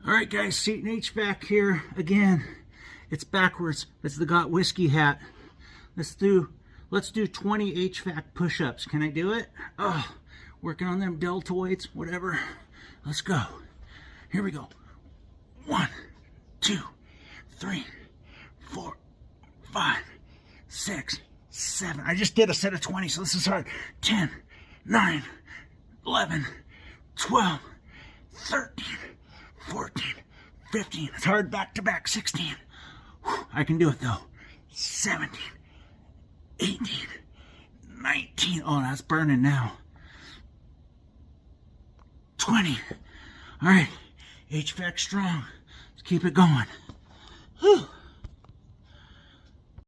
All right, guys, Seton HVAC here again. It's backwards. It's the Got Whiskey hat. Let's do 20 HVAC push-ups. Can I do it? Oh, working on them deltoids, whatever. Let's go. Here we go. 1, 2, 3, 4, 5, 6, 7. I just did a set of 20, so this is hard. 10, 9, 11, 12, 13, 14, 15. It's hard back to back. 16. Whew, I can do it though. 17, 18, 19. Oh, that's burning now. 20. All right, HVAC strong. Let's keep it going. Whew.